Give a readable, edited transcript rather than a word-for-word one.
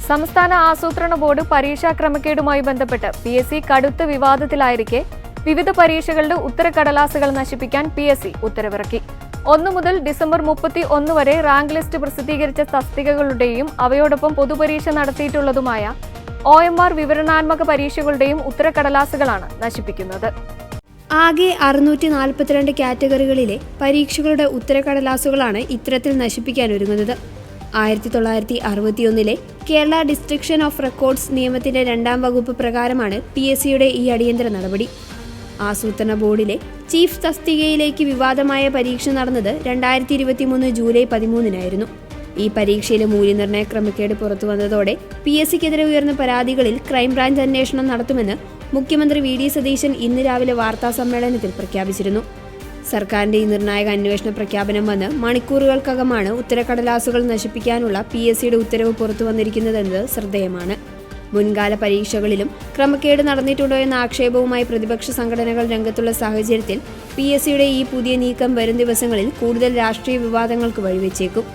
സംസ്ഥാന ആസൂത്രണ ബോർഡ് പരീക്ഷാ ക്രമക്കേടുമായി ബന്ധപ്പെട്ട് PSC കടുത്ത വിവാദത്തിലായിരിക്കെ വിവിധ പരീക്ഷകളുടെ ഉത്തരക്കടലാസുകൾ നശിപ്പിക്കാൻ PSC ഉത്തരവിറക്കി. 1 മുതൽ ഡിസംബർ 31 വരെ റാങ്ക് ലിസ്റ്റ് പ്രസിദ്ധീകരിച്ച തസ്തികകളുടെയും അവയോടൊപ്പം പൊതുപരീക്ഷ നടത്തിയിട്ടുള്ളതുമായ OMR വിവരണാത്മക പരീക്ഷകളുടെയും ഉത്തരക്കടലാസുകളാണ് നശിപ്പിക്കുന്നത്. ആകെ 642 കാറ്റഗറികളിലെ പരീക്ഷകളുടെ ഉത്തരക്കടലാസുകളാണ് ഇത്തരത്തിൽ നശിപ്പിക്കാനൊരുങ്ങുന്നത്. 1961 കേരള ഡിസ്ട്രിക്ഷൻ ഓഫ് റെക്കോർഡ്സ് നിയമത്തിന്റെ 2ാം വകുപ്പ് പ്രകാരമാണ് PSCയുടെ ഈ അടിയന്തര നടപടി. ആസൂത്രണ ബോർഡിലെ ചീഫ് തസ്തികയിലേക്ക് വിവാദമായ പരീക്ഷ നടന്നത് 2023 ജൂലൈ 13 ഈ പരീക്ഷയിലെ മൂല്യനിർണ്ണയ ക്രമക്കേട് പുറത്തുവന്നതോടെ PSCക്കെതിരെ ഉയർന്ന പരാതികളിൽ ക്രൈംബ്രാഞ്ച് അന്വേഷണം നടത്തുമെന്ന് മുഖ്യമന്ത്രി VD സതീശൻ ഇന്ന് രാവിലെ വാർത്താസമ്മേളനത്തിൽ പ്രഖ്യാപിച്ചിരുന്നു. സർക്കാരിന്റെ ഈ നിർണായക അന്വേഷണ പ്രഖ്യാപനം വന്ന് മണിക്കൂറുകൾക്കകമാണ് ഉത്തരക്കടലാസുകൾ നശിപ്പിക്കാനുള്ള PSCയുടെ ഉത്തരവ് പുറത്തുവന്നിരിക്കുന്നതെന്നത് ശ്രദ്ധേയമാണ്. മുൻകാല പരീക്ഷകളിലും ക്രമക്കേട് നടന്നിട്ടുണ്ടോ എന്ന ആക്ഷേപവുമായി പ്രതിപക്ഷ സംഘടനകൾ രംഗത്തുള്ള സാഹചര്യത്തിൽ PSCയുടെ ഈ പുതിയ നീക്കം വരും ദിവസങ്ങളിൽ കൂടുതൽ രാഷ്ട്രീയ വിവാദങ്ങൾക്ക് വഴിവെച്ചേക്കും.